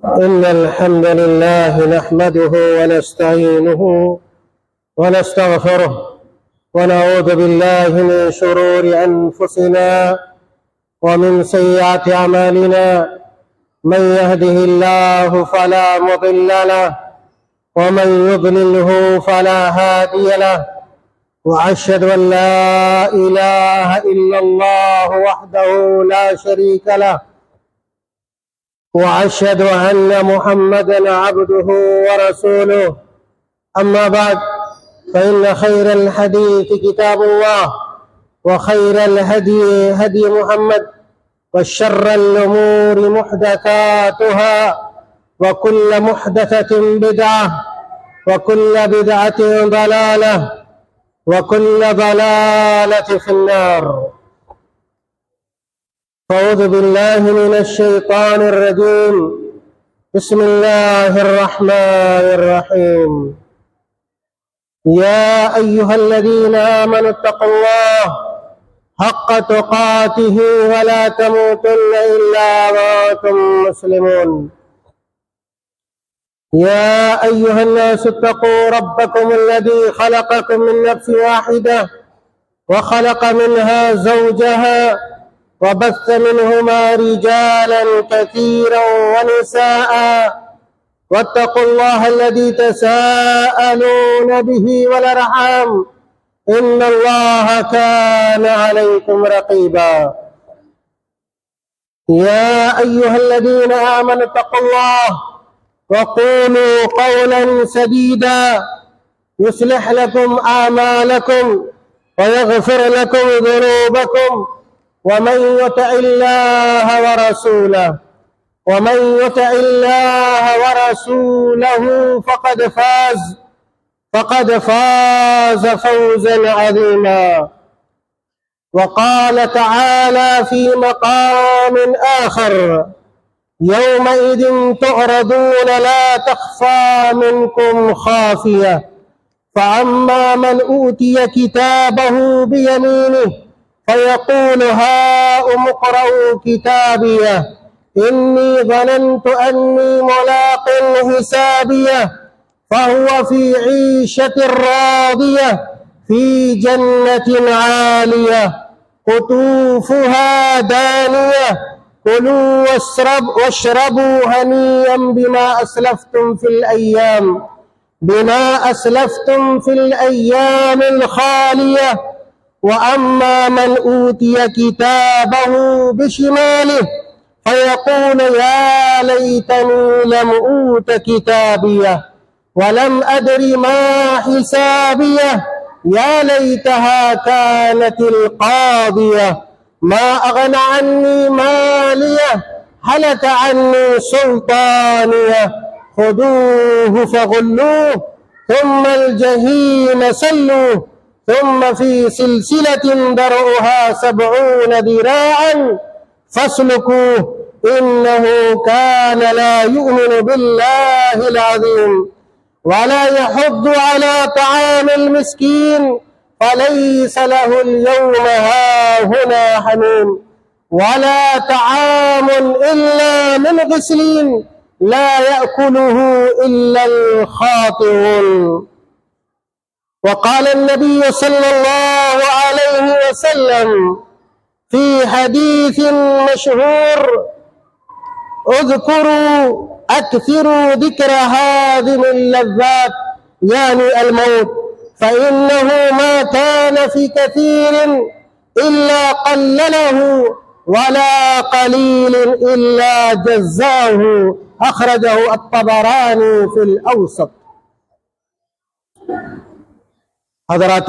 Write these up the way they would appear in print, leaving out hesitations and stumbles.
إن الحمد لله نحمده ونستعينه ونستغفره ونعوذ بالله من شرور أنفسنا ومن سيئات أعمالنا. من يهده الله فلا مضل له ومن يضلله فلا هادي له، وأشهد أن لا إله إلا الله وحده لا شريك له، وأشهد أن محمدًا عبده ورسوله. أما بعد، فإن خير الحديث كتاب الله، وخير الهدي هدي محمد، وشر الأمور محدثاتها، وكل محدثة بدعة، وكل بدعة ضلالة، وكل ضلالة في النار. أعوذ بالله من الشيطان الرجيم. بسم الله الرحمن الرحيم. يا أيها الذين آمنوا اتقوا الله حق تقاته ولا تموتن إلا وأنتم مسلمون. يا أيها الناس اتقوا ربكم الذي خلقكم من نفس واحدة وخلق منها زوجها وبث منهما رجالا كثيرا ونساء، واتقوا الله الذي تساءلون به والأرحام إن الله كان عليكم رقيبا. يا أيها الذين آمنوا اتقوا الله وقولوا قولا سديدا يصلح لكم أعمالكم ويغفر لكم ذنوبكم، ومن يطع الله ورسوله فقد فاز فوزا عظيما. وقال تعالى في مقام آخر: يومئذ تعرضون لا تخفى منكم خافية، فأما من أوتي كتابه بيمينه فيقول هاؤم اقرءوا كتابيه إني ظننت أني ملاق حسابيه، فهو في عيشة راضية في جنة عالية قطوفها دانية، كلوا واشربوا هنيئا بما أسلفتم في الأيام الخالية. وأما من أوتي كتابه بشماله فيقول يا ليتني لم أوت كتابيه ولم أدر ما حسابيه، يا ليتها كانت القاضية ما أغنى عني ماليه هلك عني سلطانيه، خذوه فغلوه ثم الجحيم سلوه ثم في سلسلة درعها 70 ذراعا فاسلكوه إنه كان لا يؤمن بالله العظيم ولا يحض على طعام المسكين، فليس له اليوم هاهنا حميم، ولا طعام إلا من غسلين لا يأكله إلا الخاطئون. وقال النبي صلى الله عليه وسلم في حديث مشهور: أكثروا ذكر هذه اللذات، يعني الموت، فإنه ما كان في كثير إلا قلله ولا قليل إلا جزاه. أخرجه الطبراني في الأوسط. حضرات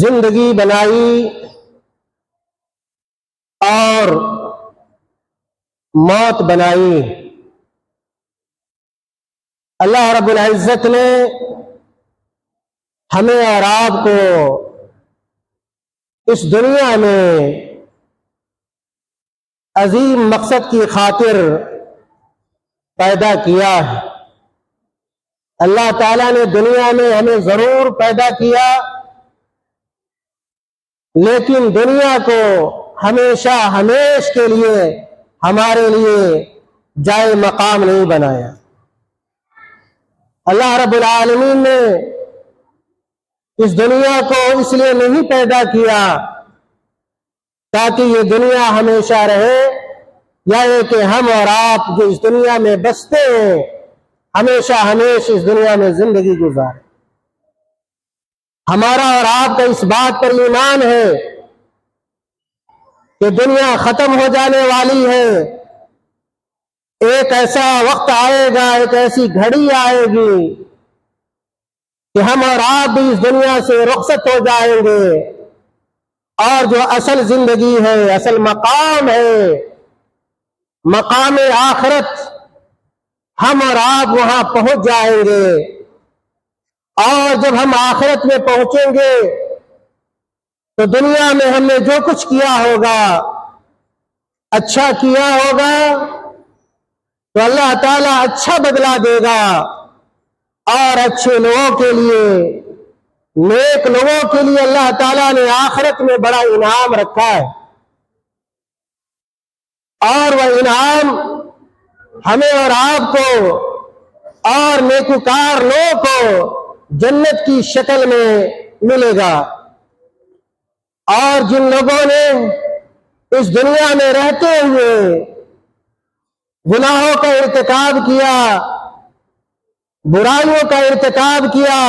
زندگی بنائی اور موت بنائی۔ اللہ رب العزت نے ہمیں اور آپ کو اس دنیا میں عظیم مقصد کی خاطر پیدا کیا ہے۔ اللہ تعالیٰ نے دنیا میں ہمیں ضرور پیدا کیا، لیکن دنیا کو ہمیشہ ہمیش کے لیے ہمارے لیے جائے مقام نہیں بنایا۔ اللہ رب العالمین نے اس دنیا کو اس لیے نہیں پیدا کیا تاکہ یہ دنیا ہمیشہ رہے، یا یہ کہ ہم اور آپ جو اس دنیا میں بستے ہیں ہمیشہ ہمیشہ اس دنیا میں زندگی گزارے۔ ہمارا اور آپ کا اس بات پر ایمان ہے کہ دنیا ختم ہو جانے والی ہے، ایک ایسا وقت آئے گا، ایک ایسی گھڑی آئے گی کہ ہم اور آپ بھی اس دنیا سے رخصت ہو جائیں گے، اور جو اصل زندگی ہے، اصل مقام ہے، مقام آخرت، ہم اور آپ وہاں پہنچ جائیں گے۔ اور جب ہم آخرت میں پہنچیں گے تو دنیا میں ہم نے جو کچھ کیا ہوگا، اچھا کیا ہوگا تو اللہ تعالیٰ اچھا بدلہ دے گا، اور اچھے لوگوں کے لیے، نیک لوگوں کے لیے اللہ تعالیٰ نے آخرت میں بڑا انعام رکھا ہے، اور وہ انعام ہمیں اور آپ کو اور نیکوکار لوگوں کو جنت کی شکل میں ملے گا۔ اور جن لوگوں نے اس دنیا میں رہتے ہوئے گناہوں کا ارتکاب کیا، برائیوں کا ارتکاب کیا،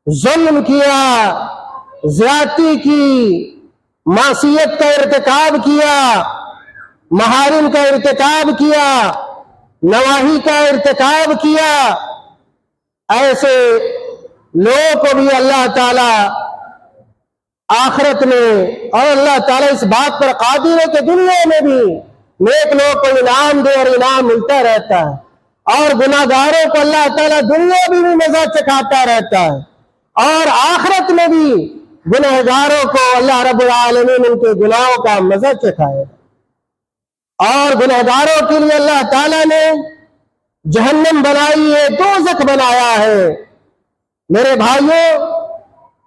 ظلم کیا، زیادتی کی، معصیت کا ارتکاب کیا، محارم کا ارتکاب کیا، نواہی کا ارتکاب کیا، ایسے لوگوں کو بھی اللہ تعالیٰ آخرت میں، اور اللہ تعالیٰ اس بات پر قادر ہے کہ دنیا میں بھی نیک لوگوں کو انعام دے، اور انعام ملتا رہتا ہے، اور گناہگاروں کو اللہ تعالیٰ دنیا میں بھی مزہ چکھاتا رہتا ہے، اور آخرت میں بھی گناہگاروں کو اللہ رب العالمین ان کے گناہوں کا مزہ چکھائے۔ اور گناہگاروں کے لیے اللہ تعالیٰ نے جہنم بنائی ہے، دوزخ بنایا ہے۔ میرے بھائیوں،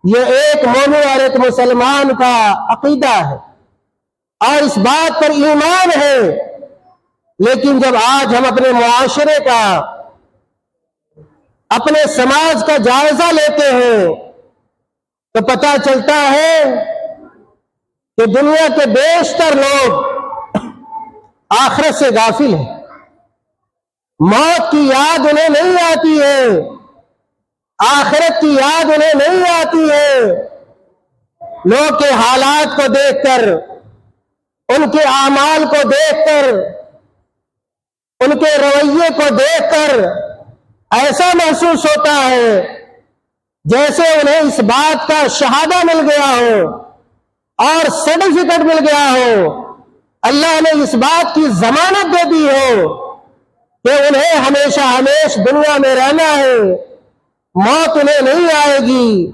یہ ایک مومن اور ایک مسلمان کا عقیدہ ہے اور اس بات پر ایمان ہے، لیکن جب آج ہم اپنے معاشرے کا، اپنے سماج کا جائزہ لیتے ہیں تو پتہ چلتا ہے کہ دنیا کے بیشتر لوگ آخرت سے غافل ہیں، موت کی یاد انہیں نہیں آتی ہے، آخرت کی یاد انہیں نہیں آتی ہے۔ لوگ کے حالات کو دیکھ کر، ان کے اعمال کو دیکھ کر، ان کے رویے کو دیکھ کر ایسا محسوس ہوتا ہے جیسے انہیں اس بات کا شہادہ مل گیا ہو اور سرٹیفکیٹ مل گیا ہو، اللہ نے اس بات کی ضمانت دے دی ہو کہ انہیں ہمیشہ ہمیش دنیا میں رہنا ہے، موت انہیں نہیں آئے گی،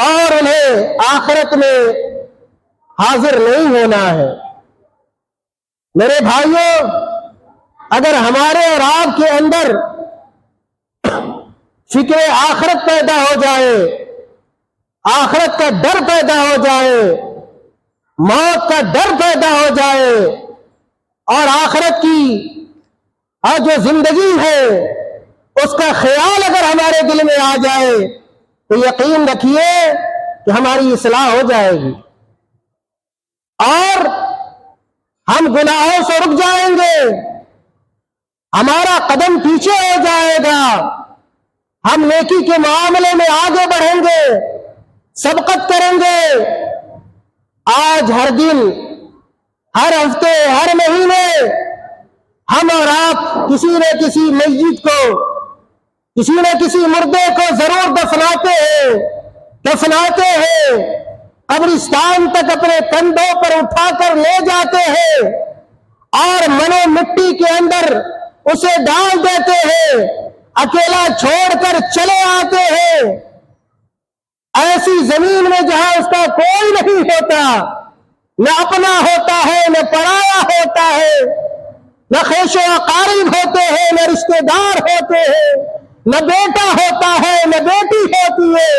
اور انہیں آخرت میں حاضر نہیں ہونا ہے۔ میرے بھائیوں، اگر ہمارے اور آپ کے اندر فکر آخرت پیدا ہو جائے، آخرت کا ڈر پیدا ہو جائے، موت کا ڈر پیدا ہو جائے، اور آخرت کی جو زندگی ہے اس کا خیال اگر ہمارے دل میں آ جائے تو یقین رکھیے کہ ہماری اصلاح ہو جائے گی، اور ہم گناہوں سے رک جائیں گے، ہمارا قدم پیچھے ہو جائے گا، ہم نیکی کے معاملے میں آگے بڑھیں گے، سبقت کریں گے۔ آج ہر دن، ہر ہفتے، ہر مہینے ہم اور آپ کسی نہ کسی میت کو، کسی نہ کسی مردے کو ضرور دفناتے ہیں، دفناتے ہیں، قبرستان تک اپنے کندھوں پر اٹھا کر لے جاتے ہیں اور منو مٹی کے اندر اسے ڈال دیتے ہیں، اکیلا چھوڑ کر چلے آتے ہیں۔ ایسی زمین میں جہاں اس کا کوئی نہیں ہوتا، نہ اپنا ہوتا ہے نہ پرایا ہوتا ہے، نہ خیش و اقارب ہوتے ہیں نہ رشتے دار ہوتے ہیں، نہ بیٹا ہوتا ہے نہ بیٹی ہوتی ہے،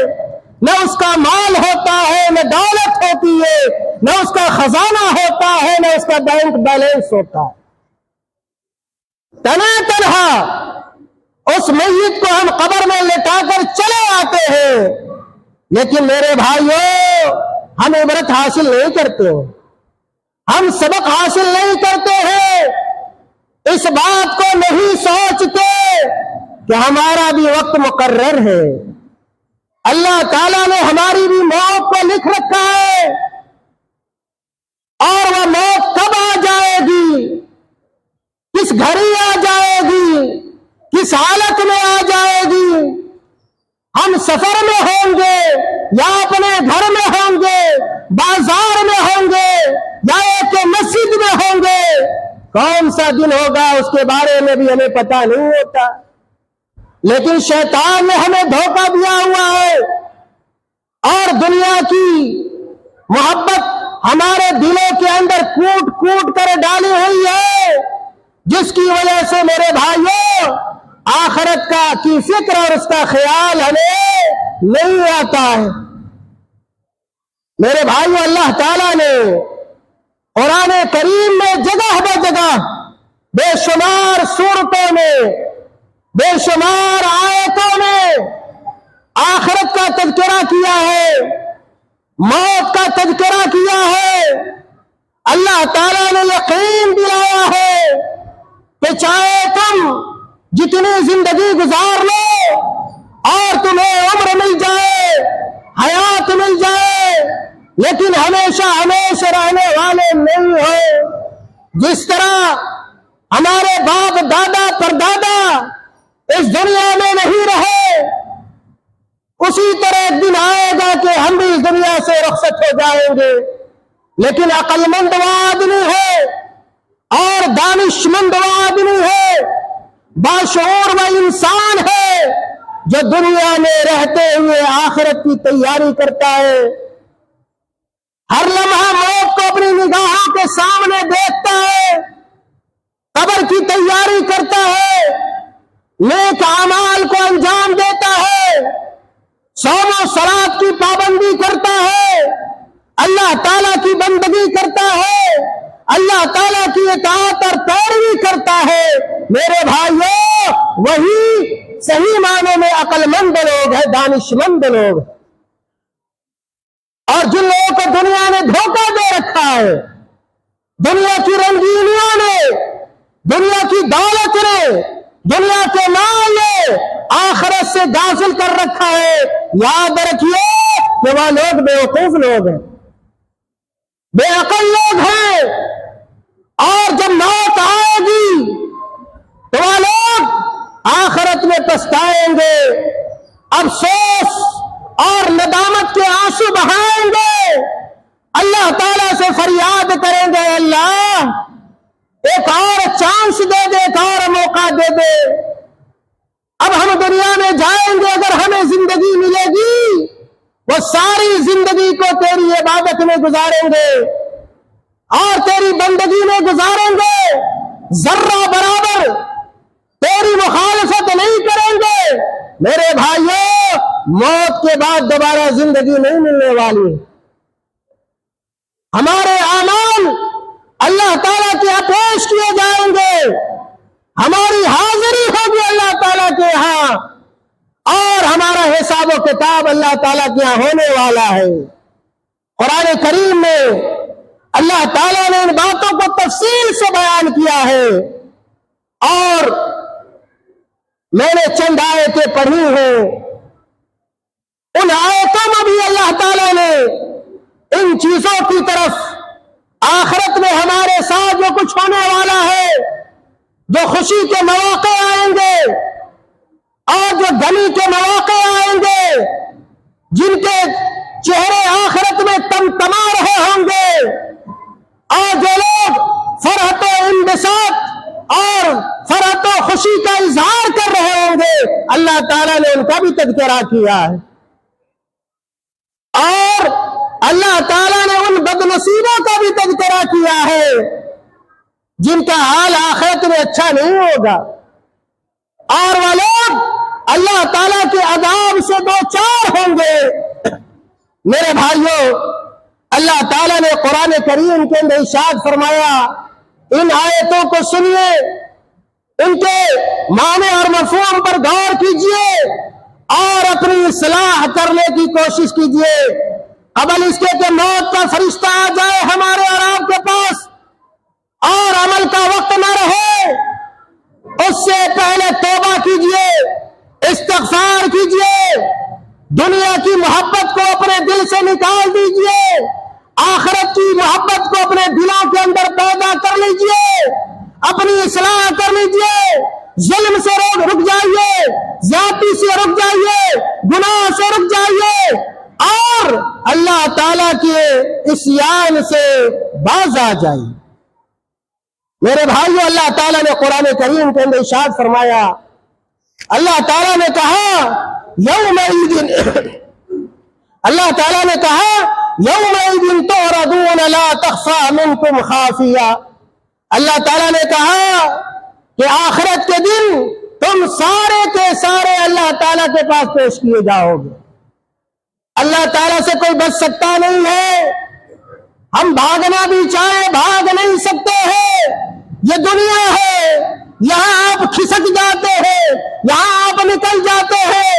نہ اس کا مال ہوتا ہے نہ دولت ہوتی ہے، نہ اس کا خزانہ ہوتا ہے نہ اس کا بینک بیلنس ہوتا ہے۔ تنہا اس میت کو ہم قبر میں لٹا کر چلے آتے ہیں، لیکن میرے بھائیوں ہم عبرت حاصل نہیں کرتے، ہم سبق حاصل نہیں کرتے ہیں، اس بات کو نہیں سوچتے کہ ہمارا بھی وقت مقرر ہے، اللہ تعالیٰ نے ہماری بھی موت کو لکھ رکھا ہے، اور وہ موت کب آ جائے گی، کس گھڑی آ جائے گی، کس حالت میں آ جائے گی، ہم سفر میں ہوں گے یا اپنے گھر میں ہوں گے، بازار میں ہوں گے یا ایک مسجد میں ہوں گے، کون سا دن ہوگا اس کے بارے میں بھی ہمیں پتہ نہیں ہوتا، لیکن شیطان نے ہمیں دھوکہ دیا ہوا ہے اور دنیا کی محبت ہمارے دلوں کے اندر کوٹ کوٹ کر ڈالی ہوئی ہے، جس کی وجہ سے میرے بھائیوں آخرت کی فکر اور اس کا خیال ہمیں نہیں آتا ہے۔ میرے بھائیوں اللہ تعالیٰ نے قرآن کریم میں جگہ بہ جگہ بے شمار صورتوں میں بے شمار آیتوں میں آخرت کا تذکرہ کیا ہے، موت کا تذکرہ کیا ہے۔ اللہ تعالیٰ نے یقین دلایا ہے کہ چاہے تم جتنی زندگی گزار لو اور تمہیں عمر مل جائے، حیات مل جائے، لیکن ہمیشہ ہمیشہ رہنے والے نہیں ہو۔ جس طرح ہمارے باپ دادا پردادا اس دنیا میں نہیں رہے، اسی طرح ایک دن آئے گا کہ ہم بھی اس دنیا سے رخصت ہو جائیں گے، لیکن عقل مند وہ آدمی ہے اور دانش مند وہ آدمی ہے، باشعور وہ انسان ہے جو دنیا میں رہتے ہوئے آخرت کی تیاری کرتا ہے، ہر لمحہ موت کو اپنی نگاہوں کے سامنے دیکھتا ہے، قبر کی تیاری کرتا ہے، نیک اعمال کو انجام دیتا ہے، صوم و صلات کی پابندی کرتا ہے، اللہ تعالیٰ کی بندگی کرتا ہے، اللہ تعالیٰ کی اطاعت اور پیروی کرتا ہے۔ میرے بھائیوں وہی صحیح معنوں میں عقل مند لوگ ہیں، دانش مند لوگ، اور جن لوگوں کو دنیا نے دھوکہ دے رکھا ہے، دنیا کی رنگینیوں نے، دنیا کی دولت نے، دنیا کے مال نے آخرت سے غافل کر رکھا ہے، یاد رکھیے کہ وہ لوگ بیوقوف لوگ ہیں، بے عقل لوگ ہیں، اور جب موت آئے گی تو وہ لوگ آخرت میں پچھتائیں گے، افسوس اور ندامت کے آنسو بہائیں گے، اللہ تعالیٰ سے فریاد کریں گے اللہ ایک اور چانس دے دے، ایک اور موقع دے دے، اب ہم دنیا میں جائیں گے، اگر ہمیں زندگی ملے گی وہ ساری زندگی کو تیری عبادت میں گزاریں گے اور تیری بندگی میں گزاریں گے، ذرہ برابر تیری مخالفت نہیں کریں گے۔ میرے بھائیوں موت کے بعد دوبارہ زندگی نہیں ملنے والی، ہمارے اعمال اللہ تعالیٰ کے یہاں پیش کیے جائیں گے، ہماری حاضری ہوگی اللہ تعالیٰ کے یہاں، اور ہمارا حساب و کتاب اللہ تعالیٰ کے یہاں ہونے والا ہے۔ قرآن کریم میں اللہ تعالیٰ نے ان باتوں کو تفصیل سے بیان کیا ہے، اور میں نے چند آیتیں پڑھی ہیں، ان آیتوں میں بھی اللہ تعالیٰ نے ان چیزوں کی طرف، آخرت میں ہمارے ساتھ جو کچھ ہونے والا ہے، جو خوشی کے مواقع آئیں گے اور جو غمی کے مواقع آئیں گے، جن کے چہرے آخرت میں تمتما رہے ہوں گے، اور جو لوگ فرحت و انبساط اور فرحت و خوشی کا اظہار کر رہے ہوں گے، اللہ تعالیٰ نے ان کا بھی تذکرہ کیا ہے۔ اور اللہ تعالیٰ نے ان بد نصیبوں کا بھی تذکرہ کیا ہے جن کا حال آخرت میں اچھا نہیں ہوگا، اور وہ لوگ اللہ تعالیٰ کے عذاب سے دو چار ہوں گے۔ میرے بھائیوں، اللہ تعالیٰ نے قرآن کریم کے اندر ارشاد فرمایا، ان آیتوں کو سنیے، ان کے معنی اور مفہوم پر غور کیجئے اور اپنی اصلاح کرنے کی کوشش کیجئے قبل اس کے کہ موت کا فرشتہ آ جائے ہمارے اور آپ کے پاس اور عمل کا وقت نہ رہے۔ اس سے پہلے توبہ کیجئے، استغفار کیجئے، دنیا کی محبت کو اپنے دل سے نکال دیجئے، آخرت کی محبت کو اپنے دلوں کے اندر پیدا کر لیجئے، اپنی اصلاح کر لیجئے، ظلم سے رک جائیے، زیادتی سے رک جائیے، گناہ سے رک جائیے، اور اللہ تعالیٰ کے عصیان سے باز آ جائیے۔ میرے بھائیو، اللہ تعالیٰ نے قرآن کریم کے اندر ارشاد فرمایا، اللہ تعالیٰ نے کہا اللہ تعالیٰ نے کہا یومئذ تعرضون لا تخفى منکم خافیہ۔ اللہ تعالیٰ نے کہا کہ آخرت کے دن تم سارے کے سارے اللہ تعالیٰ کے پاس پیش کیے جاؤ گے۔ اللہ تعالیٰ سے کوئی بچ سکتا نہیں ہے، ہم بھاگنا بھی چاہیں بھاگ نہیں سکتے ہیں۔ یہ دنیا ہے، یہاں آپ کھسک جاتے ہیں، یہاں آپ نکل جاتے ہیں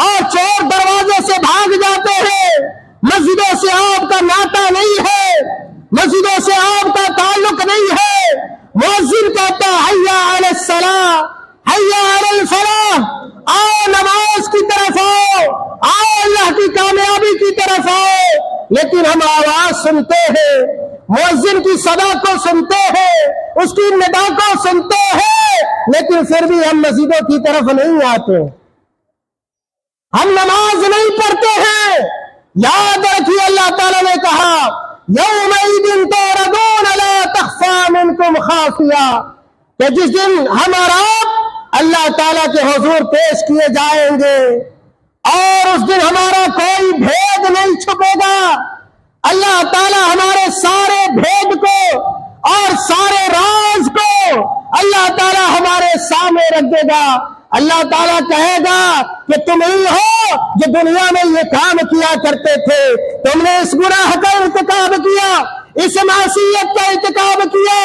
اور چور دروازے سے بھاگ جاتے ہیں۔ مسجدوں سے آپ کا ناطہ نہیں ہے، مسجدوں سے آپ کا تعلق نہیں ہے۔ مؤذن کہتا حی علی الصلاۃ، حی علی الفلاح، آؤ نماز کی طرف آؤ اللہ کی کامیابی کی طرف آؤ، لیکن ہم آواز سنتے ہیں، مؤذن کی صدا کو سنتے ہیں، اس کی ندا کو سنتے ہیں، لیکن پھر بھی ہم مسجدوں کی طرف نہیں آتے، ہم نماز نہیں پڑھتے ہیں۔ یاد رکھیے، اللہ تعالیٰ نے کہا یومئذ تعرضون لا تخفى منکم خافیہ، کہ جس دن ہم اور آپ اللہ تعالیٰ کے حضور پیش کیے جائیں گے اور اس دن ہمارا کوئی بھید نہیں چھپے گا۔ اللہ تعالیٰ ہمارے سارے بھید کو اور سارے راز کو اللہ تعالیٰ ہمارے سامنے رکھ دے گا۔ اللہ تعالیٰ کہے گا کہ تم ہی ہو جو دنیا میں یہ کام کیا کرتے تھے، تم نے اس گناہ کا ارتکاب کیا، اس معصیت کا ارتکاب کیا،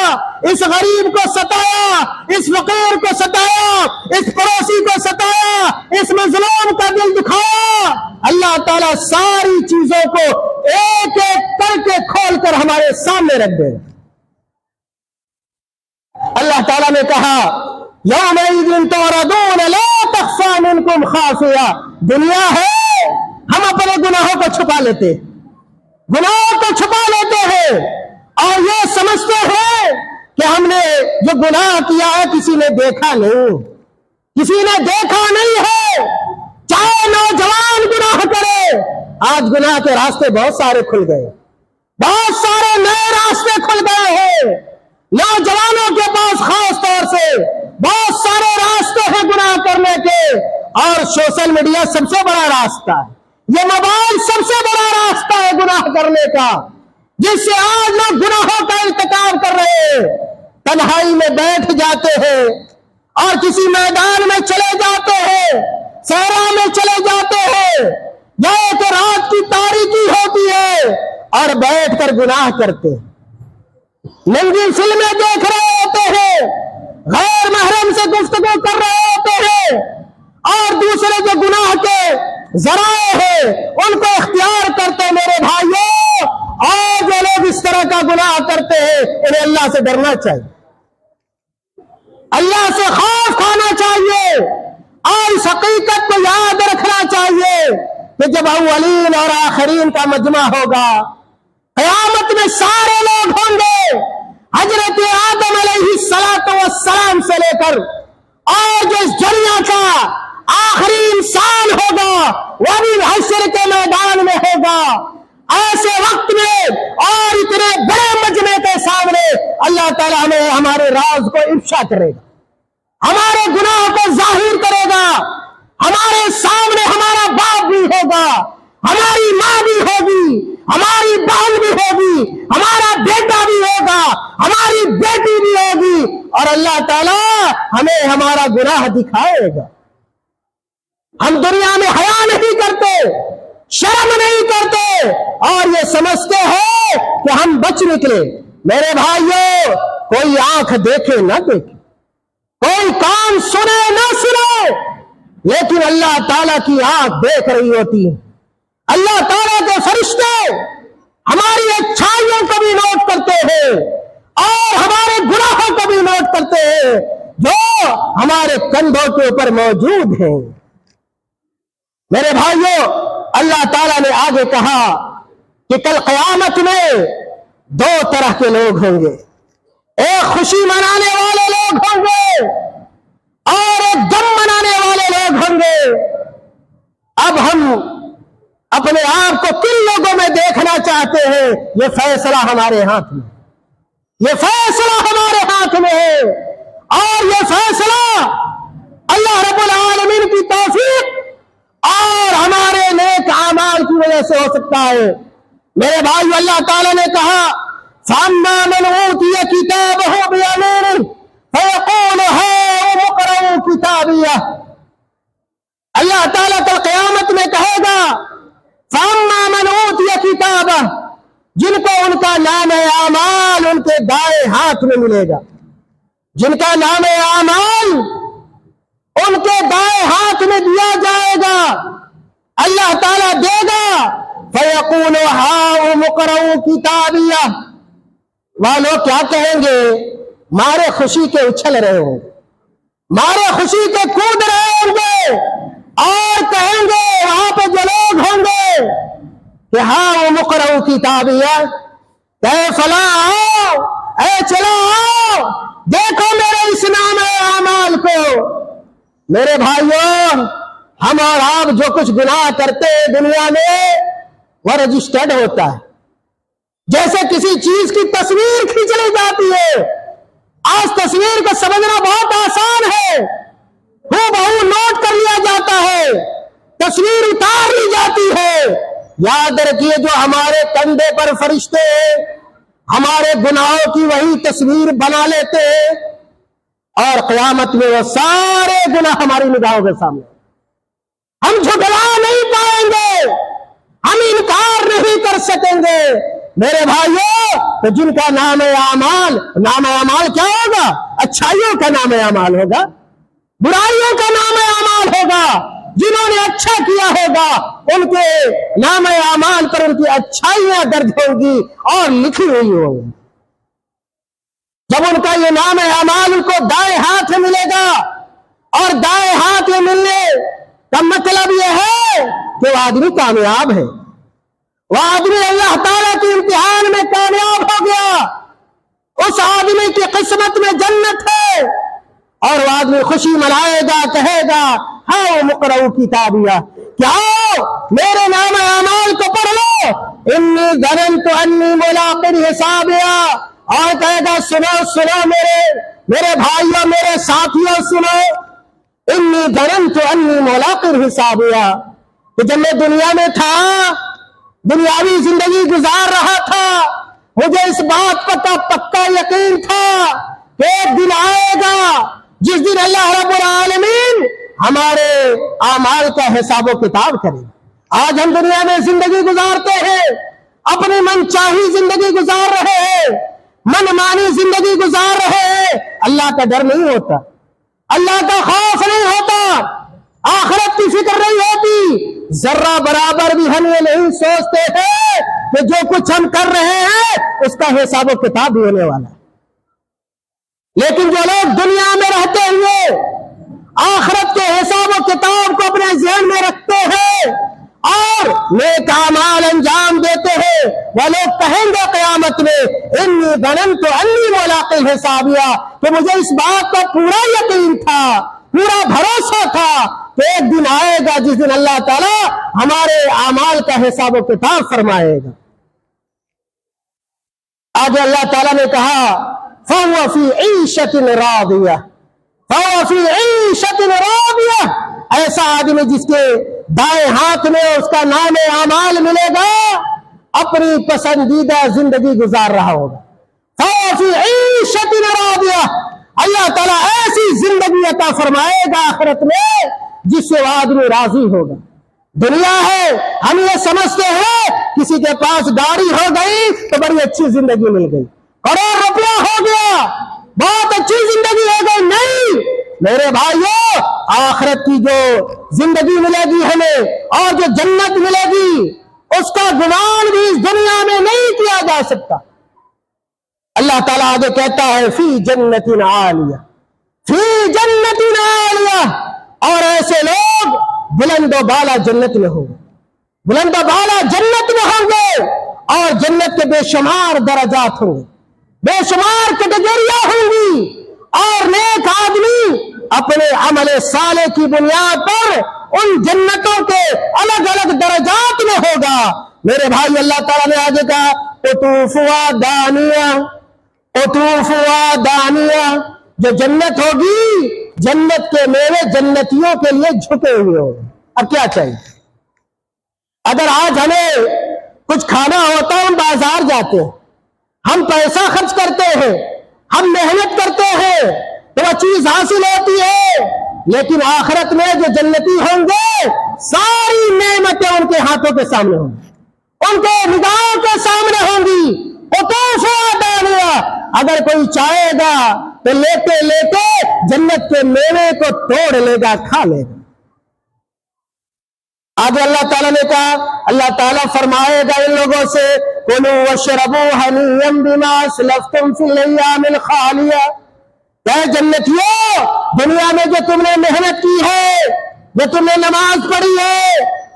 اس غریب کو ستایا، اس فقیر کو ستایا، اس پڑوسی کو ستایا، اس مظلوم کا دل دکھایا۔ اللہ تعالیٰ ساری چیزوں کو ایک ایک کر کے کھول کر ہمارے سامنے رکھ دے۔ اللہ تعالیٰ نے کہا یومئذ تعرضون لا تخفى منکم خافیہ، دنیا ہے، ہم اپنے گناہوں کو چھپا لیتے، گناہوں کو چھپا لیتے ہیں اور یہ سمجھتے ہیں کہ ہم نے جو گناہ کیا ہے کسی نے دیکھا نہیں، کسی نے دیکھا نہیں ہے۔ چاہے نوجوان گناہ کرے، آج گناہ کے راستے بہت سارے کھل گئے، بہت سارے نئے راستے کھل گئے ہیں۔ نوجوانوں کے پاس خاص طور سے بہت سارے راستے ہیں گناہ کرنے کے، اور سوشل میڈیا سب سے بڑا راستہ ہے، یہ موبائل سب سے بڑا راستہ ہے گناہ کرنے کا، جس سے آج لوگ گناہوں کا ارتکاب کر رہے ہیں۔ تنہائی میں بیٹھ جاتے ہیں اور کسی میدان میں چلے جاتے ہیں، صحرا میں چلے جاتے ہیں، جہاں کہ رات کی تاریکی ہوتی ہے، اور بیٹھ کر گناہ کرتے ہیں، ننگی فلمیں دیکھ رہے ہوتے ہیں، غیر محرم سے گفتگو کر رہے ہوتے ہیں، اور دوسرے جو گناہ کے ذرائع ہیں ان کو اختیار کرتے۔ میرے بھائیوں، اور جو لوگ اس طرح کا گناہ کرتے ہیں انہیں اللہ سے ڈرنا چاہیے، اللہ سے خوف کھانا چاہیے، اور اس حقیقت کو یاد رکھنا چاہیے کہ جب اولین اور آخرین کا مجمع ہوگا، قیامت میں سارے لوگ ہوں گے، حضرت آدم علیہ السلام سے لے کر اور جو اس دنیا کا آخری انسان ہوگا وہ بھی حشر کے میدان میں ہوگا. ایسے وقت میں اور اتنے بڑے مجمع کے سامنے اللہ تعالیٰ ہمیں ہمارے راز کو افشا کرے گا, ہمارے گناہ کو ظاہر کرے گا. ہمارے سامنے ہمارا باپ بھی ہوگا, ہماری ماں بھی ہوگی, ہماری بہن بھی ہوگی, ہمارا بیٹا بھی ہوگا, ہماری بیٹی بھی ہوگی, اور اللہ تعالیٰ ہمیں ہمارا گناہ دکھائے گا. ہم دنیا میں حیا نہیں کرتے, شرم نہیں کرتے, اور یہ سمجھتے ہیں کہ ہم بچ نکلے. میرے بھائیوں, کوئی آنکھ دیکھے نہ دیکھے, کوئی کان سنے نہ سنے, لیکن اللہ تعالیٰ کی آنکھ دیکھ رہی ہوتی ہے. اللہ تعالیٰ کے فرشتے ہماری اچھائیوں کو بھی نوٹ کرتے ہیں اور ہمارے گناہوں کو بھی نوٹ کرتے ہیں جو ہمارے کندھوں کے اوپر موجود ہیں. میرے بھائیوں, اللہ تعالیٰ نے آگے کہا کہ کل قیامت میں دو طرح کے لوگ ہوں گے. ایک خوشی منانے والے لوگ ہوں گے اور ایک غم منانے والے لوگ ہوں گے. اب ہم اپنے آپ کو کن لوگوں میں دیکھنا چاہتے ہیں؟ یہ فیصلہ ہمارے ہاتھ میں, یہ فیصلہ ہمارے ہاتھ میں ہے, اور یہ فیصلہ اللہ رب العالمین کی توفیق اور ہمارے نیک اعمال کی وجہ سے ہو سکتا ہے. میرے بھائی, اللہ تعالیٰ نے کہا فَأَمَّا مَنْ أُوتِيَ كِتَابَهُ بِيَمِينِهِ فَيَقُولُ هَاؤُمُ اقْرَءُوا كِتَابِيَهْ. اللہ تعالیٰ کل قیامت میں کہے گا فَأَمَّا مَنْ أُوتِيَ كِتَابَهُ, جن کو ان کا نام اعمال ان کے دائیں ہاتھ میں ملے گا. جن کا نام اعمال ان کے دائیں ہاتھ میں دیا جائے گا, اللہ تعالیٰ دے گا. فَيَقُولُ هَاؤُمُ اقْرَءُوا كِتَابِيَهْ. وہ لوگ کیا کہیں گے؟ مارے خوشی کے اچھل رہے ہوں گے, مارے خوشی کے کود رہے ہوں گے, اور کہیں گے وہاں پہ جو لوگ ہوں گے کہ هَاؤُمُ اقْرَءُوا كِتَابِيَهْ, کہ فلاں آؤ, اے چلو آؤ, دیکھو میرے اس نام اعمال کو. میرے بھائیوں, ہم اور آپ جو کچھ گناہ کرتے ہیں دنیا میں وہ رجسٹرڈ ہوتا ہے. جیسے کسی چیز کی تصویر کھینچ لی جاتی ہے, آج تصویر کو سمجھنا بہت آسان ہے, ہو نوٹ کر لیا جاتا ہے, تصویر اتار لی جاتی ہے. یاد رکھیے, جو ہمارے کندھے پر فرشتے ہیں ہمارے گناہوں کی وہی تصویر بنا لیتے ہیں, اور قیامت میں وہ سارے گناہ ہماری نگاہوں کے سامنے. ہم جھٹلا نہیں پائیں گے, ہم انکار نہیں کر سکیں گے. میرے بھائیوں, تو جن کا نام اعمال, نام اعمال کیا ہوگا؟ اچھائیوں کا نام اعمال ہوگا, برائیوں کا نام اعمال ہوگا. جنہوں نے اچھا کیا ہوگا ان کے نام اعمال پر ان کی اچھائیاں درج ہوں گی اور لکھی ہوئی ہوں گی. جب ان کا یہ نام اعمال ان کو دائیں ہاتھ میں ملے گا, اور دائیں ہاتھ میں ملنے کا مطلب یہ ہے کہ وہ آدمی کامیاب ہے, وہ آدمی اللہ تعالیٰ کے امتحان میں کامیاب ہو گیا, اس آدمی کی قسمت میں جنت ہے. اور وہ آدمی خوشی منائے گا, کہے گا هَاؤُمُ اقْرَءُوا كِتَابِيَهْ, کہ آؤ میرے نام اعمال کو پڑھ لو, إِنِّي ظَنَنْتُ أَنِّي مُلَاقٍ حِسَابِيَهْ. اور کہے گا سنو سنو میرے بھائیوں, میرے ساتھیوں, سنو, إِنِّي ظَنَنْتُ أَنِّي مُلَاقٍ حِسَابِيَهْ, کہ جب میں دنیا میں تھا, دنیاوی زندگی گزار رہا تھا, مجھے اس بات کا پکا یقین تھا کہ ایک دن آئے گا جس دن اللہ رب العالمین ہمارے اعمال کا حساب و کتاب کرے. آج ہم دنیا میں زندگی گزارتے ہیں, اپنی من چاہی زندگی گزار رہے ہیں, من مانی زندگی گزار رہے ہیں. اللہ کا ڈر نہیں ہوتا, اللہ کا خوف نہیں ہوتا, آخرت کی فکر نہیں ہوتی. ذرہ برابر بھی ہم یہ نہیں سوچتے ہیں کہ جو کچھ ہم کر رہے ہیں اس کا حساب و کتاب بھی ہونے والا ہے. لیکن جو لوگ دنیا میں رہتے ہوئے آخرت کے حساب و کتاب کو اپنے ذہن میں رکھتے ہیں اور نیک اعمال انجام دیتے ہیں, وہ لوگ کہیں گے قیامت میں إِنِّي ظَنَنْتُ أَنِّي مُلَاقٍ حِسَابِيَهْ, کہ مجھے اس بات کا پورا یقین تھا, پورا بھروسہ تھا کہ ایک دن آئے گا جس دن اللہ تعالیٰ ہمارے اعمال کا حساب و کتاب فرمائے گا۔ آگے اللہ تعالیٰ نے کہا فَهُوَ فِي عِيشَةٍ رَاضِيَةٍ، فَهُوَ فِي عِيشَةٍ رَاضِيَةٍ، ایسا آدمی جس کے دائیں ہاتھ میں اس کا نام اعمال ملے گا، اپنی پسندیدہ زندگی گزار رہا ہوگا۔ فَهُوَ فِي عِيشَةٍ رَاضِيَةٍ، اللہ تعالیٰ ایسی زندگی عطا فرمائے گا آخرت میں جس سے وہ آدمی راضی ہوگا۔ دنیا ہے، ہم یہ سمجھتے ہیں کسی کے پاس گاڑی ہو گئی تو بڑی اچھی زندگی مل گئی، کروڑ روپیہ ہو گیا بہت اچھی زندگی ہو گئی۔ نہیں میرے بھائیو، آخرت کی جو زندگی ملے گی ہمیں اور جو جنت ملے گی اس کا گمان بھی اس دنیا میں نہیں کیا جا سکتا۔ اللہ تعالیٰ آگے کہتا ہے فی جنت عالیہ، فی جنت عالیہ، اور ایسے لوگ بلند و بالا جنت میں ہوں گے، بلند و بالا جنت میں ہوں گے، اور جنت کے بے شمار درجات ہوں گے، بے شمار کیٹیگریاں ہوں گی، اور نیک آدمی اپنے عمل صالح کی بنیاد پر ان جنتوں کے الگ الگ درجات میں ہوگا۔ میرے بھائی اللہ تعالیٰ نے آگے کہا قطوفها دانیہ، قطوفها دانیہ، جو جنت ہوگی جنت کے میوے جنتیوں کے لیے جھکے ہوئے ہوں گے۔ اب کیا چاہیے؟ اگر آج ہمیں کچھ کھانا ہوتا ہے ہم بازار جاتے ہیں، ہم پیسہ خرچ کرتے ہیں، ہم محنت کرتے ہیں تو وہ چیز حاصل ہوتی ہے، لیکن آخرت میں جو جنتی ہوں گے ساری نعمتیں ان کے ہاتھوں کے سامنے ہوں گی، ان کے نگاہوں کے سامنے ہوں گی۔ قطوفها دانیہ، اگر کوئی چاہے گا تو لیتے لیتے جنت کے میوے کو توڑ لے گا، کھا لے گا۔ آگے اللہ تعالیٰ نے کہا، اللہ تعالیٰ فرمائے گا ان لوگوں سے کُلُوا وَاشْرَبُوا هَنِيًّا بِمَا أَسْلَفْتُمْ فِي الْأَيَّامِ الْخَالِيَةِ، کہ جنتیوں دنیا میں جو تم نے محنت کی ہے، جو تم نے نماز پڑھی ہے،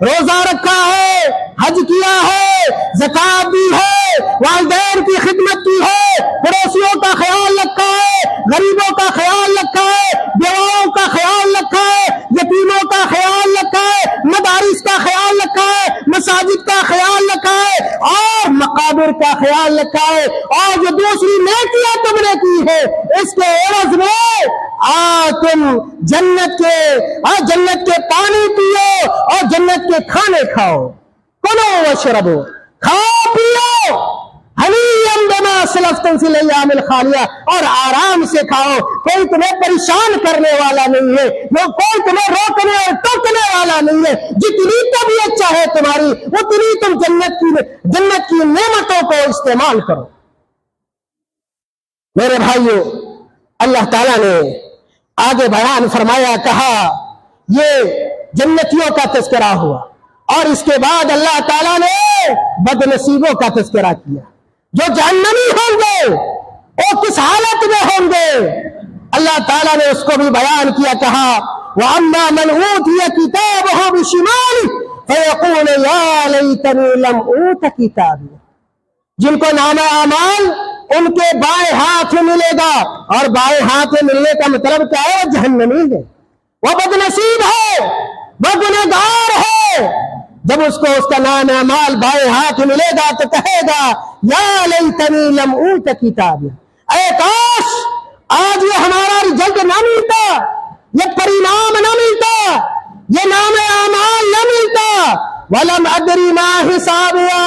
روزہ رکھا ہے، حج کیا ہے، زکات دی ہے، والدین کی خدمت کی ہے، پڑوسیوں کا خیال رکھا ہے، غریبوں کا خیال رکھا ہے، بیواؤں کا خیال رکھا ہے، یتیموں کا خیال رکھا ہے، مدارس کا خیال رکھا ہے، مساجد کا خیال رکھا ہے، اور مقابر کا خیال رکھا ہے، اور جو دوسری نیکیاں تم نے کی ہے اس کے عوض میں تم جنت کے پانی پیو اور جنت کے کھانے کھاؤ۔ کلوا واشربوا، کھاؤ پیو، ہنیئا بما اسلفتم فی الایام الخالیہ، اور آرام سے کھاؤ، کوئی تمہیں پریشان کرنے والا نہیں ہے، کوئی تمہیں روکنے اور ٹوکنے والا نہیں ہے، جتنی طبیعت چاہے تمہاری اتنی تم جنت کی نعمتوں کو استعمال کرو۔ میرے بھائیو، اللہ تعالیٰ نے آگے بیان فرمایا، کہا یہ جنتیوں کا تذکرہ ہوا، اور اس کے بعد اللہ تعالیٰ نے بد نصیبوں کا تذکرہ کیا، جو جہنمی ہوں گے وہ کس حالت میں ہوں گے۔ اللہ تعالیٰ نے اس کو بھی بیان کیا، کہا وَأَمَّا مَنْ أُوتِيَ كِتَابَهُ بِشِمَالِهِ فَيَقُولُ يَا لَيْتَنِي لَمْ أُوتَ كِتَابِيَهْ، جن کو نام اعمال ان کے بائیں ہاتھ میں ملے گا، اور بائیں ہاتھ میں ملنے کا مطلب کیا ہے؟ وہ جہنمی ہے، وہ بد نصیب ہے، وہ گنہگار ہے۔ جب اس کو اس کا نام اعمال بائیں ہاتھ میں ملے گا تو کہے گا یا لیتنی لم اوت کتابیہ، اے کاش آج یہ ہمارا رزلٹ نہ ملتا، یہ پرینام نہ ملتا، یہ نام اعمال نہ ملتا، ولم ادری ما حسابیہ،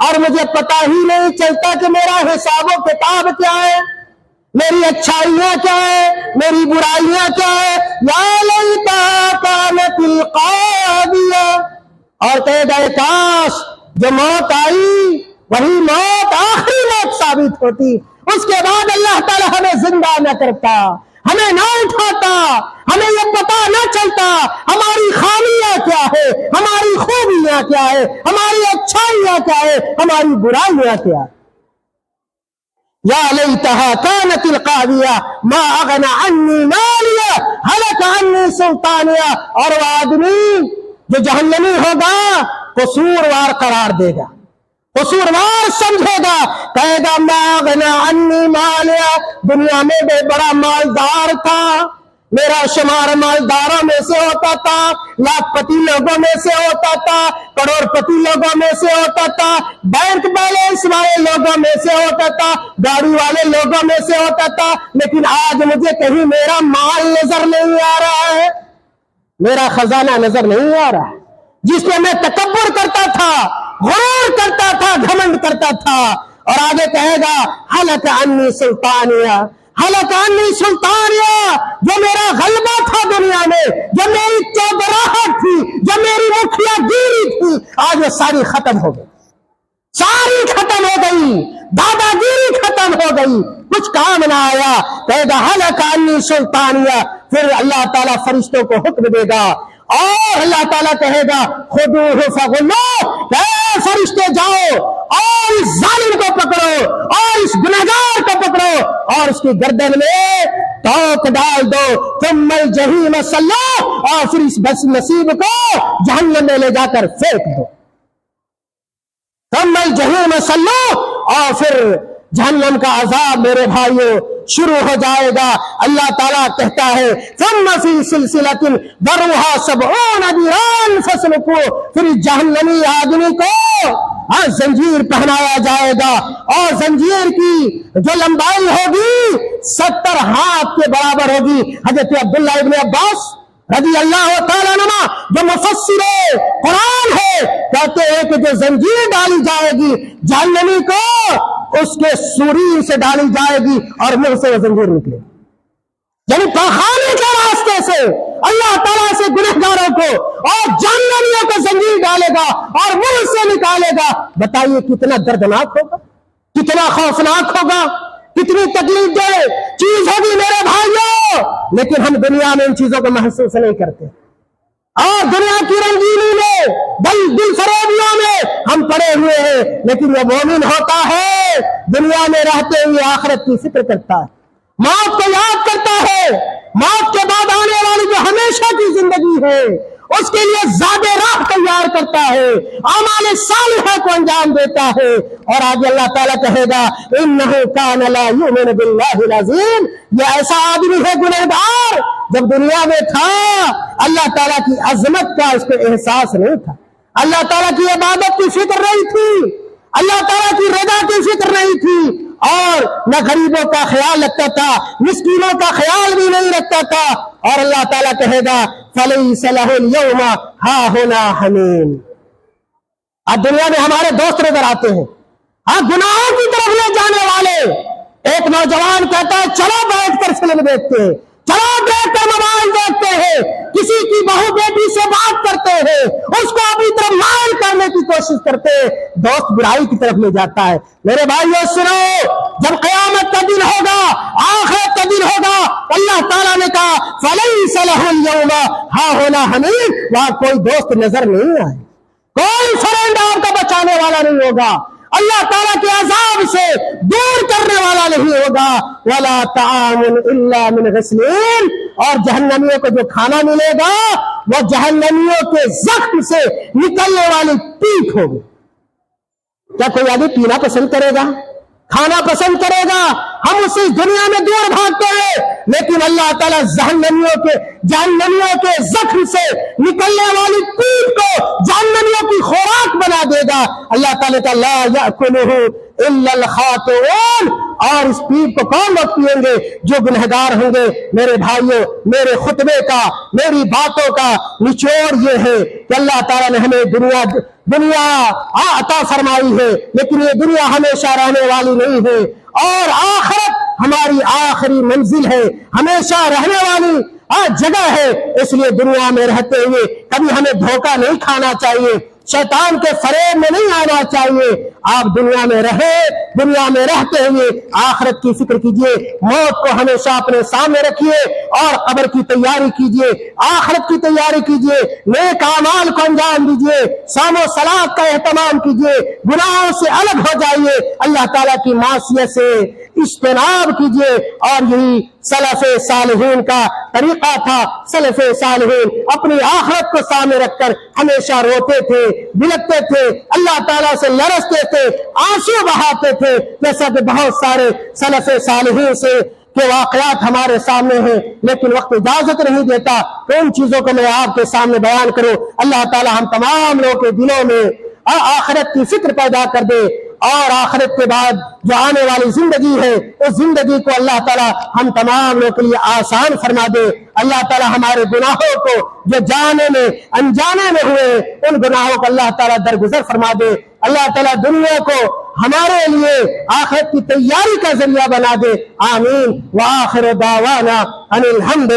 اور مجھے پتا ہی نہیں چلتا کہ میرا حساب و کتاب کیا ہے، میری اچھائیاں کیا ہے، میری برائیاں کیا ہے۔ یا لیتہا کانت القاضیہ، اور کہے گا کاش جو موت آئی وہی موت آخری موت ثابت ہوتی، اس کے بعد اللہ تعالی ہمیں زندہ نہ کرتا، ہمیں نہ اٹھاتا، ہمیں یہ پتا نہ چلتا ہماری خامیاں کیا ہے، ہماری خوبیاں کیا ہے، ہماری اچھائیاں کیا ہے، ہماری برائیاں کیا ہے۔ یا لیتہا کانت القاضیہ ما اغنی عنی مالیہ ہلک عنی سلطانیہ، اور وہ آدمی جو جہنمی ہوگا قصوروار قرار دے گا، قصوروار سمجھے گا، کہے گا ما اغنی عنی مالیہ، دنیا میں بے بڑا مالدار تھا، میرا شمار مالداروں میں سے ہوتا تھا، لاکھ پتی لوگوں میں سے ہوتا تھا، کروڑ پتی لوگوں میں سے ہوتا تھا، بینک بیلنس والے لوگوں میں سے ہوتا تھا، گاڑی والے لوگوں میں سے ہوتا تھا، لیکن آج مجھے کہیں میرا مال نظر نہیں آ رہا ہے، میرا خزانہ نظر نہیں آ رہا ہے، جس میں میں تکبر کرتا تھا، غرور کرتا تھا، گھمنڈ کرتا تھا۔ اور آگے کہے گا ہلک عنی سلطانیہ، ہلک عنی سلطانیہ، جو میرا غلبہ تھا دنیا میں، جو میری چودراہٹ تھی، جو میری مکھیا گیری تھی، آج وہ ساری ختم ہو گئی، ساری ختم ہو گئی، دادا گیری ختم ہو گئی، کچھ کام نہ آیا۔ کہے گا ہلک عنی سلطانیہ، پھر اللہ تعالیٰ فرشتوں کو حکم دے گا اور اللہ تعالیٰ کہے گا خذوہ فغلوہ، اے فرشتے جاؤ اور اس ظالم کو پکڑو اور اس گنہگار کو پکڑو اور اس کی گردن میں توق ڈال دو، ثم الجحیم صلوہ، اور پھر اس بس نصیب کو جہنم میں لے جا کر پھینک دو، ثم الجحیم صلوہ، اور پھر جہنم کا عذاب میرے بھائیوں شروع ہو جائے گا۔ اللہ تعالیٰ کہتا ہے ثم فی سلسلۃ ذرعها 70 ذراعا فاسلکوہ، پھر جہنمی آدمی کو زنجیر پہنایا جائے گا اور زنجیر کی جو لمبائی ہوگی 70 ہاتھ کے برابر ہوگی۔ حضرت عبداللہ ابن عباس رضی اللہ تعالیٰ عنہ جو مفسر قرآن ہے کہتے ہیں کہ جو زنجیر ڈالی جائے گی جہنمی کو، اس کے سورین سے ڈالی جائے گی اور منہ سے وہ زنجیر نکلے گی، یعنی پاخانے کے راستے سے اللہ تعالیٰ سے گنہگاروں کو اور جہنمیوں کو زنجیر ڈالے گا اور منہ سے نکالے گا۔ بتائیے کتنا دردناک ہوگا، کتنا خوفناک ہوگا، کتنی تکلیف دہ چیز ہوگی میرے بھائیوں، لیکن ہم دنیا میں ان چیزوں کو محسوس نہیں کرتے اور دنیا کی رنگینی میں دل فریبیوں میں ہم پڑے ہوئے ہیں، لیکن وہ مومن ہوتا ہے دنیا میں رہتے ہوئے آخرت کی فکر کرتا ہے، موت کو یاد کرتا ہے، موت کے بعد آنے والی جو ہمیشہ کی زندگی ہے اس کے لیے زاد راہ تیار کرتا ہے، اعمال صالحہ کو انجام دیتا ہے۔ اور آگے اللہ تعالیٰ کہے گا انہ کان لا یؤمن باللہ العظیم، یہ ایسا آدمی ہے گنہگار، جب دنیا میں تھا اللہ تعالیٰ کی عظمت کا اس کو احساس نہیں تھا، اللہ تعالیٰ کی عبادت کی فکر نہیں تھی، اللہ تعالیٰ کی رضا کی فکر نہیں تھی، اور نہ غریبوں کا خیال رکھتا تھا، مسکینوں کا خیال بھی نہیں رکھتا تھا۔ اور اللہ تعالیٰ کہے گا فَلَيْسَ لَهُ الْيَوْمَ هَاهُنَا حَمِيمٌ۔ آج دنیا میں ہمارے دوست نظر آتے ہیں، گناہوں کی طرف لے جانے والے۔ ایک نوجوان کہتا ہے چلو بیٹھ کر فلم دیکھتے ہیں، چلو بیٹھ کر موبائل دیکھتے ہیں، کسی کی بہو بیٹی سے بات کرتے ہیں، اس کو اپنی طرف مائل کرنے کی کوشش کرتے ہیں، دوست برائی کی طرف لے جاتا ہے۔ میرے بھائیو سنو، جب قیامت کا دن ہوگا، آخرت کا دن ہوگا، اللہ تعالیٰ نے کہا فَلَيْسَ لَهُ الْيَوْمَ هَاهُنَا حَمِيمٌ، وہاں کوئی دوست نظر نہیں آئے، کوئی فرینڈ آپ کا بچانے والا نہیں ہوگا، اللہ تعالیٰ کے عذاب سے دور کرنے والا نہیں ہوگا۔ وَلَا طَعَامٌ إِلَّا مِنْ غِسْلِينٍ، اور جہنمیوں کو جو کھانا ملے گا وہ جہنمیوں کے زخم سے نکلنے والی پیٹ ہوگی۔ کیا کوئی آدمی پینا پسند کرے گا، کھانا پسند کرے گا؟ ہم اس دنیا میں دور بھاگتے ہیں، لیکن اللہ تعالیٰ جہنمیوں کے زخم سے نکلنے والی پیٹ کو جہنمیوں کی خوراک بنا دے گا۔ اللہ تعالیٰ کا لا یأکلہ الا الخاطئون، اور اس پیٹ کو کون لوگ پیئیں گے؟ جو گنہگار ہوں گے۔ میرے بھائیوں، میرے خطبے کا، میری باتوں کا نچوڑ یہ ہے کہ اللہ تعالیٰ نے ہمیں دنیا عطا فرمائی ہے، لیکن یہ دنیا ہمیشہ رہنے والی نہیں ہے، اور آخرت ہماری آخری منزل ہے، ہمیشہ رہنے والی جگہ ہے۔ اس لیے دنیا میں رہتے ہوئے کبھی ہمیں دھوکہ نہیں کھانا چاہیے، شیطان کے فریب میں نہیں آنا چاہیے۔ آپ دنیا میں دنیا میں رہتے ہوئے آخرت کی فکر کیجئے، موت کو ہمیشہ اپنے سامنے رکھیے اور قبر کی تیاری کیجئے، آخرت کی تیاری کیجئے، نیک اعمال کو انجام دیجئے، صوم و صلاۃ کا اہتمام کیجئے، گناہوں سے الگ ہو جائیے، اللہ تعالیٰ کی معصیت سے اجتناب کیجئے۔ اور یہی سلف صالحین کا طریقہ تھا۔ سلف صالحین اپنی آخرت کو سامنے رکھ کر ہمیشہ روتے تھے، بلکتے تھے، اللہ تعالیٰ سے لرزتے تھے، آنسو بہاتے تھے، جیسا کہ بہت سارے سلف صالحین سے کہ واقعات ہمارے سامنے ہیں لیکن وقت اجازت نہیں دیتا کہ ان چیزوں کو میں آپ کے سامنے بیان کروں۔ اللہ تعالی ہم تمام لوگوں کے دلوں میں آخرت کی فکر پیدا کر دے، اور آخرت کے بعد جو آنے والی زندگی ہے اس زندگی کو اللہ تعالی ہم تمام لوگوں کے لیے آسان فرما دے۔ اللہ تعالی ہمارے گناہوں کو جو جانے میں انجانے میں ہوئے ان گناہوں کو اللہ تعالی درگزر فرما دے۔ اللہ تعالی دنیا کو ہمارے لیے آخرت کی تیاری کا ذریعہ بنا دے۔ آمین۔ وآخر دعوانا ان الحمد